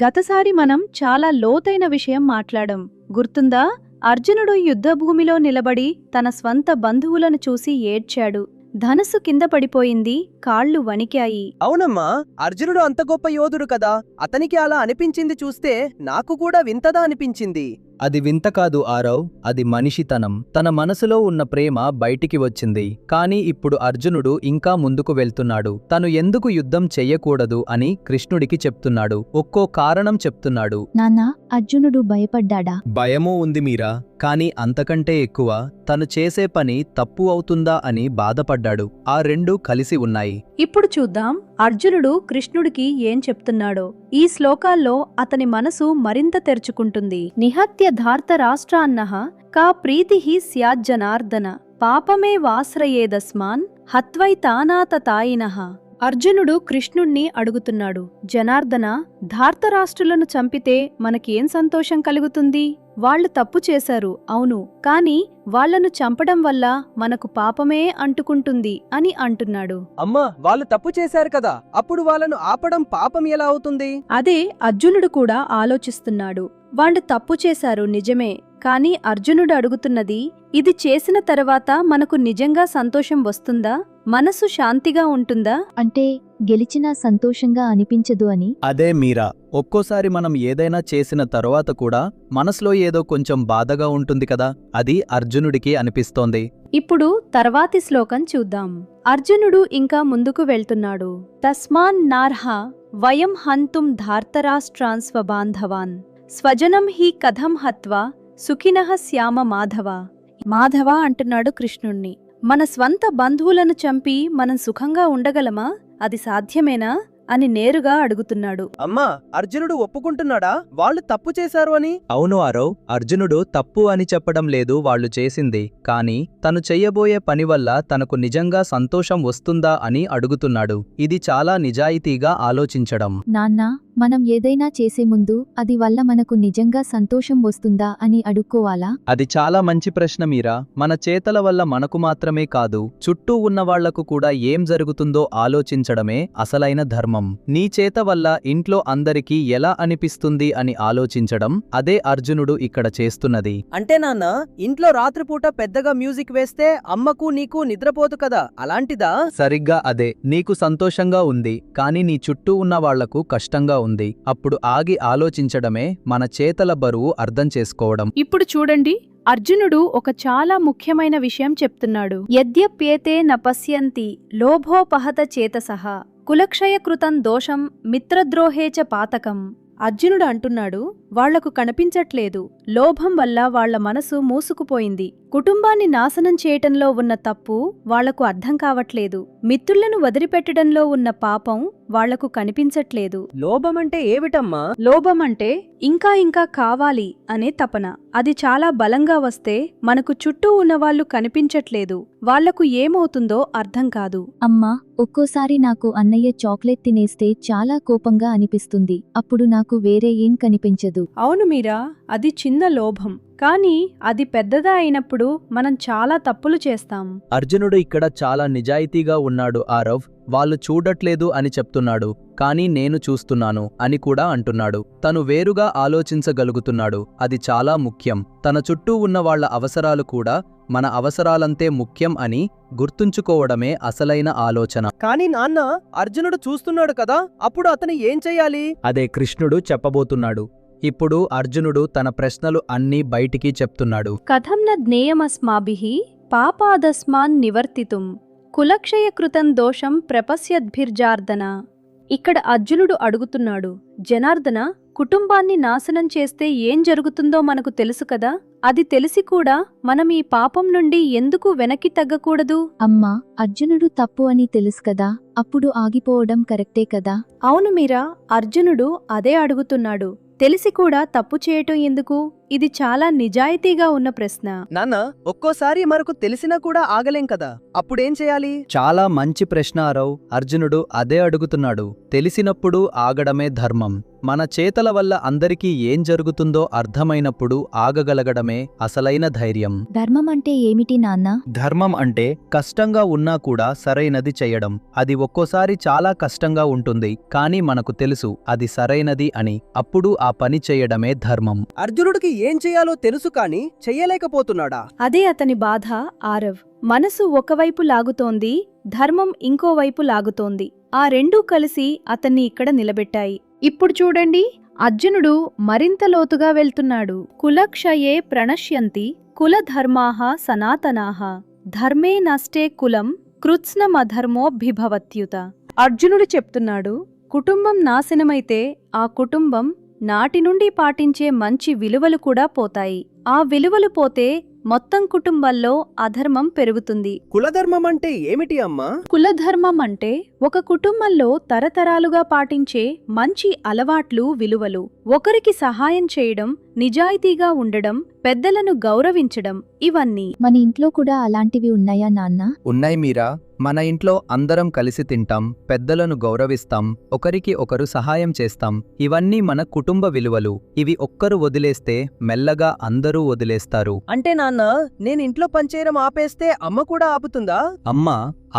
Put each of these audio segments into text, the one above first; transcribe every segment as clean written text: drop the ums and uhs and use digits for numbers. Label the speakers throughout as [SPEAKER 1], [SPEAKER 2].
[SPEAKER 1] గతసారి మనం చాలా లోతైన విషయం మాట్లాడాం, గుర్తుందా? అర్జునుడు యుద్ధభూమిలో నిలబడి తన స్వంత బంధువులను చూసి ఏడ్చాడు. ధనస్సు కింద పడిపోయింది, కాళ్ళు వణికాయి.
[SPEAKER 2] అవునమ్మా, అర్జునుడు అంత గొప్ప యోధుడు కదా, అతనికి అలా అనిపించింది చూస్తే నాకు కూడా వింతదా అనిపించింది.
[SPEAKER 3] అది వింత కాదు ఆరవ్, అది మనిషితనం. తన మనసులో ఉన్న ప్రేమ బయటికి వచ్చింది. కాని ఇప్పుడు అర్జునుడు ఇంకా ముందుకు వెళ్తున్నాడు. తను ఎందుకు యుద్ధం చెయ్యకూడదు అని కృష్ణుడికి చెప్తున్నాడు. ఒక్కో కారణం చెప్తున్నాడు.
[SPEAKER 4] నాన్నా, అర్జునుడు భయపడ్డా?
[SPEAKER 3] భయమూ ఉంది మీరా, కాని అంతకంటే ఎక్కువ తను చేసే పని తప్పు అవుతుందా అని బాధపడ్డాడు. ఆ రెండూ కలిసి ఉన్నాయి.
[SPEAKER 1] ఇప్పుడు చూద్దాం అర్జునుడు కృష్ణుడికి ఏం చెప్తున్నాడో. ఈ శ్లోకాల్లో అతని మనసు మరింత తెరుచుకుంటుంది. నిహత్య ధార్తరాష్ట్రాన్నః కా ప్రీతిః స్యాజ్జనార్దన పాపమే వాశ్రయేదస్మాన్ హత్వైతానాతతాయినః. అర్జునుడు కృష్ణుణ్ణి అడుగుతున్నాడు, జనార్దన, ధార్తరాష్ట్రులను చంపితే మనకేం సంతోషం కలుగుతుంది? వాళ్లు తప్పు చేశారు, అవును, కాని వాళ్లను చంపడం వల్ల మనకు పాపమే అంటుకుంటుంది అని అంటున్నాడు.
[SPEAKER 2] అమ్మా, వాళ్ళు తప్పు చేశారు కదా, అప్పుడు వాళ్ళను ఆపడం పాపం ఎలా అవుతుంది?
[SPEAKER 1] అదే అర్జునుడు కూడా ఆలోచిస్తున్నాడు. వాళ్ళు తప్పు చేశారు నిజమే, కాని అర్జునుడు అడుగుతున్నది, ఇది చేసిన తర్వాత మనకు నిజంగా సంతోషం వస్తుందా? మనసు శాంతిగా ఉంటుందా?
[SPEAKER 4] అంటే గెలిచినా సంతోషంగా అనిపించదు అని.
[SPEAKER 3] అదే మీరా, ఒక్కోసారి మనం ఏదైనా చేసిన తరువాత కూడా మనసులో ఏదో కొంచెం బాధగా ఉంటుంది కదా, అది అర్జునుడికి అనిపిస్తోంది.
[SPEAKER 1] ఇప్పుడు తర్వాతి శ్లోకం చూద్దాం. అర్జునుడు ఇంకా ముందుకు వెళ్తున్నాడు. తస్మాన్ నార్హ వయం హంతుం ధార్తరాష్ట్రాన్ స్వబాంధవాన్ స్వజనం హి కథం హత్వా సుఖినః శ్యామ మాధవ. మాధవ అంటున్నాడు కృష్ణుణ్ణి. మన స్వంత బంధువులను చంపి మనం సుఖంగా ఉండగలమా? అది సాధ్యమేనా అని నేరుగా అడుగుతున్నాడు.
[SPEAKER 2] అమ్మా, అర్జునుడు ఒప్పుకుంటున్నాడా వాళ్ళు తప్పు చేశారు అని?
[SPEAKER 3] అవును ఆరవ్, అర్జునుడు తప్పు అని చెప్పడం లేదు వాళ్ళు చేసింది, కాని తను చెయ్యబోయే పని వల్ల తనకు నిజంగా సంతోషం వస్తుందా అని అడుగుతున్నాడు. ఇది చాలా నిజాయితీగా ఆలోచించడం.
[SPEAKER 4] నాన్నా, మనం ఏదైనా చేసే ముందు అది వల్ల మనకు నిజంగా సంతోషం వస్తుందా అని అడుక్కోవాలా?
[SPEAKER 3] అది చాలా మంచి ప్రశ్న మీరా. మన చేతల వల్ల మనకు మాత్రమే కాదు, చుట్టూ ఉన్న వాళ్లకు కూడా ఏం జరుగుతుందో ఆలోచించడమే అసలైన ధర్మం. నీ చేత వల్ల ఇంట్లో అందరికీ ఎలా అనిపిస్తుంది అని ఆలోచించడం, అదే అర్జునుడు ఇక్కడ చేస్తున్నది.
[SPEAKER 2] అంటే నాన్న, ఇంట్లో రాత్రిపూట పెద్దగా మ్యూజిక్ వేస్తే అమ్మకు నీకు నిద్రపోదు కదా, అలాంటిదా?
[SPEAKER 3] సరిగ్గా అదే. నీకు సంతోషంగా ఉంది, కాని నీ చుట్టూ ఉన్న వాళ్లకు కష్టంగా ఉంది. అప్పుడు ఆగి ఆలోచించడమే మన చేతల బరువు అర్థం చేసుకోవడం.
[SPEAKER 1] ఇప్పుడు చూడండి, అర్జునుడు ఒక చాలా ముఖ్యమైన విషయం చెప్తున్నాడు. యద్యప్యేతే న పశ్యంతి లోభోపహత చేతసః కులక్షయకృతం దోషం మిత్రద్రోహే చ పాతకం. అర్జునుడు అంటున్నాడు, వాళ్లకు కనిపించట్లేదు, లోభం వల్ల వాళ్ల మనసు మూసుకుపోయింది. కుటుంబాన్ని నాశనం చేయటంలో ఉన్న తప్పు వాళ్లకు అర్థం కావట్లేదు. మిత్రులను వదిలిపెట్టడంలో ఉన్న పాపం వాళ్లకు కనిపించట్లేదు.
[SPEAKER 2] లోభమంటే ఏమిటమ్మా?
[SPEAKER 1] లోభమంటే ఇంకా ఇంకా కావాలి అనే తపన. అది చాలా బలంగా వస్తే మనకు చుట్టూ ఉన్నవాళ్లు కనిపించట్లేదు, వాళ్లకు ఏమవుతుందో అర్థం కాదు.
[SPEAKER 4] అమ్మా, ఒక్కోసారి నాకు అన్నయ్య చాక్లెట్ తినేస్తే చాలా కోపంగా అనిపిస్తుంది. అప్పుడు నాకు వేరే ఏం కనిపించదు.
[SPEAKER 1] అవును మీరా, అది చిన్న లోభం, కానీ అది పెద్దదా అయినప్పుడు మనం చాలా తప్పులు చేస్తాం.
[SPEAKER 3] అర్జునుడు ఇక్కడ చాలా నిజాయితీగా ఉన్నాడు ఆరవ్. వాళ్ళు చూడట్లేదు అని చెప్తున్నాడు, కానీ నేను చూస్తున్నాను అని కూడా అంటున్నాడు. తను వేరుగా ఆలోచించగలుగుతున్నాడు, అది చాలా ముఖ్యం. తన చుట్టూ ఉన్న వాళ్ల అవసరాలు కూడా మన అవసరాలంతే ముఖ్యం అని గుర్తుంచుకోవడమే అసలైన ఆలోచన.
[SPEAKER 2] కానీ నాన్న, అర్జునుడు చూస్తున్నాడు కదా, అప్పుడు అతను ఏం చెయ్యాలి?
[SPEAKER 3] అదే కృష్ణుడు చెప్పబోతున్నాడు. ఇప్పుడు అర్జునుడు తన ప్రశ్నలు అన్నీ బయటికి చెప్తున్నాడు.
[SPEAKER 1] కథం న జ్ఞేయమస్మాభిః పాపాదస్మాన్ నివర్తితుం కులక్షయకృతం దోషం ప్రపశ్యద్భిర్జార్దన. ఇక్కడ అర్జునుడు అడుగుతున్నాడు, జనార్దన, కుటుంబాన్ని నాశనం చేస్తే ఏం జరుగుతుందో మనకు తెలుసు కదా, అది తెలిసి కూడా మనం ఈ పాపం నుండి ఎందుకు వెనక్కి తగ్గకూడదు?
[SPEAKER 4] అమ్మా, అర్జునుడు తప్పు అని తెలుసు కదా, అప్పుడు ఆగిపోవడం కరెక్టే కదా?
[SPEAKER 1] అవును మీరా, అర్జునుడు అదే అడుగుతున్నాడు. తెలిసి కూడా తప్పు చేయటం ఎందుకు? ఇది చాలా నిజాయితీగా ఉన్న ప్రశ్న.
[SPEAKER 2] నాన్న, ఒక్కోసారి మనకు తెలిసినా కూడా ఆగలేం కదా, అప్పుడేం చేయాలి?
[SPEAKER 3] చాలా మంచి ప్రశ్న ఆరవ్. అర్జునుడు అదే అడుగుతున్నాడు. తెలిసినప్పుడు ఆగడమే ధర్మం. మన చేతల వల్ల అందరికీ ఏం జరుగుతుందో అర్థమైనప్పుడు ఆగగలగడమే అసలైన ధైర్యం.
[SPEAKER 4] ధర్మం అంటే ఏమిటి నాన్నా?
[SPEAKER 3] ధర్మం అంటే కష్టంగా ఉన్నా కూడా సరైనది చెయ్యడం. అది ఒక్కోసారి చాలా కష్టంగా ఉంటుంది, కానీ మనకు తెలుసు అది సరైనది అని. అప్పుడు ఆ పని చెయ్యడమే ధర్మం.
[SPEAKER 2] అర్జునుడికి ఏం చేయాలో తెలుసు కాని చెయ్యలేకపోతున్నాడా?
[SPEAKER 1] అదే అతని బాధ ఆరవ్. మనసు ఒకవైపు లాగుతోంది, ధర్మం ఇంకోవైపు లాగుతోంది. ఆ రెండూ కలిసి అతన్ని ఇక్కడ నిలబెట్టాయి. ఇప్పుడు చూడండి, అర్జునుడు మరింత లోతుగా వెళ్తున్నాడు. కులక్షయే ప్రణశ్యంతి కులధర్మాః సనాతనాః ధర్మే నష్టే కులం కృత్స్నమధర్మోభిభవత్యుత. అర్జునుడు చెప్తున్నాడు, కుటుంబం నాశనమైతే ఆ కుటుంబం నాటి నుండి పాటించే మంచి విలువలు కూడా పోతాయి. ఆ విలువలు పోతే మొత్తం కుటుంబాల్లో అధర్మం పెరుగుతుంది.
[SPEAKER 2] కులధర్మం అంటే ఏమిటి అమ్మా?
[SPEAKER 1] కులధర్మం అంటే ఒక కుటుంబంలో తరతరాలుగా పాటించే మంచి అలవాట్లు, విలువలు. ఒకరికి సహాయం చేయడం, నిజాయితీగా ఉండడం, పెద్దలను గౌరవించడం, ఇవన్నీ.
[SPEAKER 4] మన ఇంట్లో కూడా అలాంటివి ఉన్నాయా నాన్నా?
[SPEAKER 3] ఉన్నాయి మీరా. మన ఇంట్లో అందరం కలిసి తింటాం, పెద్దలను గౌరవిస్తాం, ఒకరికి ఒకరు సహాయం చేస్తాం. ఇవన్నీ మన కుటుంబ విలువలు. ఇవి ఒక్కరు వదిలేస్తే మెల్లగా అందరూ వదిలేస్తారు.
[SPEAKER 2] అంటే నాన్న, నేను ఇంట్లో పనిచేయడం ఆపేస్తే అమ్మ కూడా ఆపుతుందా?
[SPEAKER 3] అమ్మ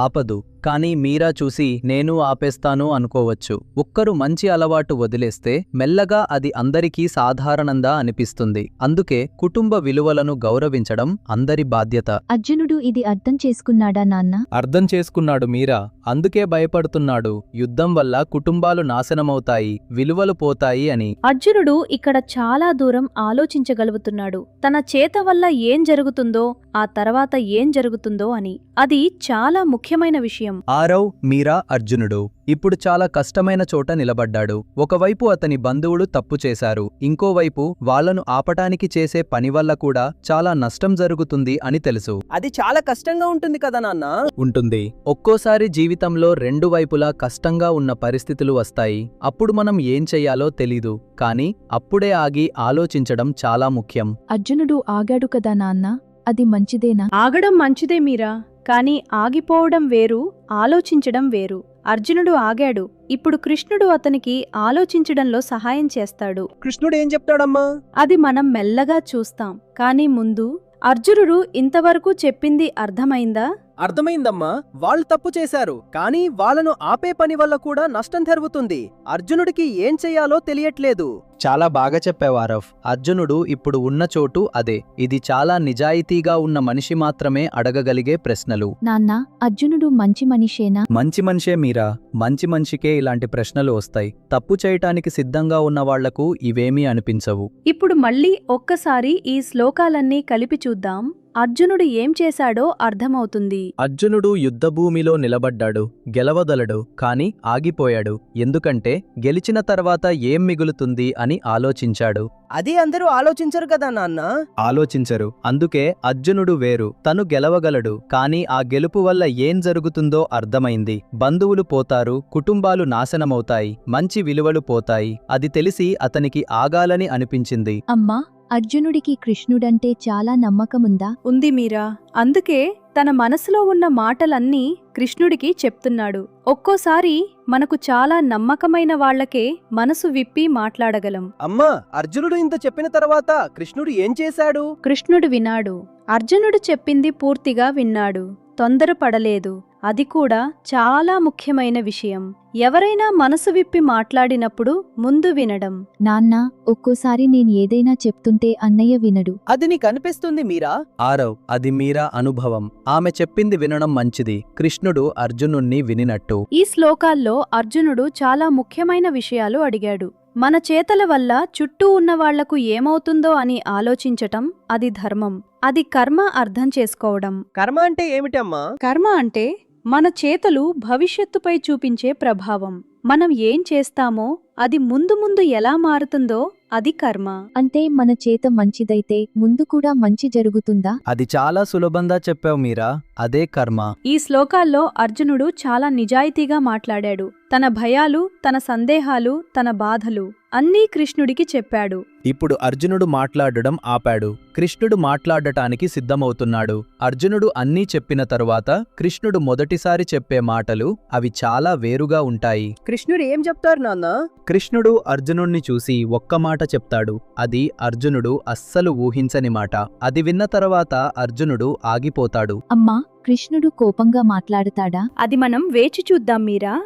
[SPEAKER 3] ఆపదు, కానీ మీరా చూసి నేను ఆపేస్తాను అనుకోవచ్చు. ఒక్కరు మంచి అలవాటు వదిలేస్తే మెల్లగా అది అందరికీ సాధారణంగా అనిపిస్తుంది. అందుకే కుటుంబ విలువలను గౌరవించడం అందరి బాధ్యత.
[SPEAKER 4] అర్జునుడు ఇది అర్థం చేసుకున్నాడా నాన్నా?
[SPEAKER 3] అర్థం చేసుకున్నాడు మీరా. అందుకే భయపడుతున్నాడు. యుద్ధం వల్ల కుటుంబాలు నాశనమవుతాయి, విలువలు పోతాయి అని.
[SPEAKER 1] అర్జునుడు ఇక్కడ చాలా దూరం ఆలోచించగలుగుతున్నాడు. తన చేత వల్ల ఏం జరుగుతుందో, ఆ తర్వాత ఏం జరుగుతుందో అని. అది చాలా ముఖ్యమైన విషయం.
[SPEAKER 3] ఆరవ్, మీరా, అర్జునుడు ఇప్పుడు చాలా కష్టమైన చోట నిలబడ్డాడు. ఒకవైపు అతని బంధువులు తప్పు చేశారు, ఇంకోవైపు వాళ్లను ఆపటానికి చేసే పని వల్ల కూడా చాలా నష్టం జరుగుతుంది అని తెలుసు.
[SPEAKER 2] అది చాలా కష్టంగా ఉంటుంది కదా నాన్న?
[SPEAKER 3] ఉంటుంది. ఒక్కోసారి జీవితంలో రెండు వైపులా కష్టంగా ఉన్న పరిస్థితులు వస్తాయి. అప్పుడు మనం ఏం చెయ్యాలో తెలీదు, కానీ అప్పుడే ఆగి ఆలోచించడం చాలా ముఖ్యం.
[SPEAKER 4] అర్జునుడు ఆగాడు కదా నాన్నా, అది మంచిదేనా?
[SPEAKER 1] ఆగడం మంచిదే మీరా, కాని ఆగిపోవడం వేరు, ఆలోచించడం వేరు. అర్జునుడు ఆగాడు. ఇప్పుడు కృష్ణుడు అతనికి ఆలోచించడంలో సహాయం చేస్తాడు.
[SPEAKER 2] కృష్ణుడు ఏం చెప్తాడమ్మా?
[SPEAKER 1] అది మనం మెల్లగా చూస్తాం. కాని ముందు అర్జునుడు ఇంతవరకు చెప్పింది అర్థమైందా?
[SPEAKER 2] అర్థమైందమ్మా. వాళ్ళు తప్పు చేశారు, కానీ వాళ్ళను ఆపే పని వల్ల కూడా నష్టం జరుగుతుంది. అర్జునుడికి ఏం చెయ్యాలో తెలియట్లేదు.
[SPEAKER 3] చాలా బాగా చెప్పావారవ్. అర్జునుడు ఇప్పుడు ఉన్న చోటు అదే. ఇది చాలా నిజాయితీగా ఉన్న మనిషి మాత్రమే అడగగలిగే ప్రశ్నలు.
[SPEAKER 4] నాన్నా, అర్జునుడు మంచి మనిషేనా?
[SPEAKER 3] మంచి మనిషే మీరా. మంచి మనిషికే ఇలాంటి ప్రశ్నలు వస్తాయి. తప్పు చేయటానికి సిద్ధంగా ఉన్న వాళ్లకు ఇవేమీ అనిపించవు.
[SPEAKER 1] ఇప్పుడు మళ్ళీ ఒక్కసారి ఈ శ్లోకాలన్నీ కలిపి చూద్దాం. అర్జునుడు ఏం చేశాడో అర్థమవుతుంది.
[SPEAKER 3] అర్జునుడు యుద్ధభూమిలో నిలబడ్డాడు, గెలవదలడు, కాని ఆగిపోయాడు. ఎందుకంటే గెలిచిన తర్వాత ఏం మిగులుతుంది అని ఆలోచించాడు.
[SPEAKER 2] అది అందరూ ఆలోచించరు కదా నాన్న?
[SPEAKER 3] ఆలోచించరు. అందుకే అర్జునుడు వేరు. తను గెలవగలడు, కాని ఆ గెలుపు వల్ల ఏం జరుగుతుందో అర్థమైంది. బంధువులు పోతారు, కుటుంబాలు నాశనమవుతాయి, మంచి విలువలు పోతాయి. అది తెలిసి అతనికి ఆగాలని అనిపించింది.
[SPEAKER 4] అమ్మా, అర్జునుడికి కృష్ణుడంటే చాలా నమ్మకముందా?
[SPEAKER 1] ఉంది మీరా. అందుకే తన మనసులో ఉన్న మాటలన్నీ కృష్ణుడికి చెప్తున్నాడు. ఒక్కోసారి మనకు చాలా నమ్మకమైన వాళ్లకే మనసు విప్పి మాట్లాడగలం.
[SPEAKER 2] అమ్మా, అర్జునుడు ఇంత చెప్పిన తర్వాత కృష్ణుడు ఏం చేశాడు?
[SPEAKER 1] కృష్ణుడు వినాడు. అర్జునుడు చెప్పింది పూర్తిగా విన్నాడు. తొందరపడలేదు. అది కూడా చాలా ముఖ్యమైన విషయం. ఎవరైనా మనసు విప్పి మాట్లాడినప్పుడు ముందు వినడం.
[SPEAKER 4] నాన్నా, ఒక్కోసారి నేను ఏదైనా చెప్తుంటే అన్నయ్య వినడు.
[SPEAKER 2] అది నీకు అనిపిస్తుంది మీరా?
[SPEAKER 3] ఆరవ్, అది మీరా అనుభవం. ఆమె చెప్పింది వినడం మంచిది. కృష్ణుడు అర్జునుణ్ణి వినినట్టు.
[SPEAKER 1] ఈ శ్లోకాల్లో అర్జునుడు చాలా ముఖ్యమైన విషయాలు అడిగాడు. మన చేతల వల్ల చుట్టూ ఉన్న వాళ్లకు ఏమవుతుందో అని ఆలోచించటం అది ధర్మం. అది కర్మ అర్థం చేసుకోవడం.
[SPEAKER 2] కర్మ అంటే ఏమిటమ్మా?
[SPEAKER 1] కర్మ అంటే మన చేతలు భవిష్యత్తుపై చూపించే ప్రభావం. మనం ఏం చేస్తామో అది ముందు ముందు ఎలా మారుతుందో అది కర్మ.
[SPEAKER 4] అంటే మన చేత మంచిదైతే ముందు కూడా మంచి జరుగుతుందా?
[SPEAKER 3] అది చాలా సులభంగా చెప్పావు మీరా. అదే కర్మ.
[SPEAKER 1] ఈ శ్లోకాల్లో అర్జునుడు చాలా నిజాయితీగా మాట్లాడాడు. తన భయాలు, తన సందేహాలు, తన బాధలు, అన్నీ కృష్ణుడికి చెప్పాడు.
[SPEAKER 3] ఇప్పుడు అర్జునుడు మాట్లాడడం ఆపాడు. కృష్ణుడు మాట్లాడటానికి సిద్ధమవుతున్నాడు. అర్జునుడు అన్నీ చెప్పిన తరువాత కృష్ణుడు మొదటిసారి చెప్పే మాటలు అవి చాలా వేరుగా ఉంటాయి.
[SPEAKER 2] కృష్ణుడు ఏం చెప్తారు నాన్న?
[SPEAKER 3] కృష్ణుడు అర్జునుణ్ణి చూసి ఒక్క మాట చెప్తాడు. అది అర్జునుడు అస్సలు ఊహించని మాట. అది విన్న తర్వాత అర్జునుడు ఆగిపోతాడు.
[SPEAKER 4] అమ్మా, కృష్ణుడు కోపంగా మాట్లాడతాడా?
[SPEAKER 1] అది మనం వేచి చూద్దాం మీరా.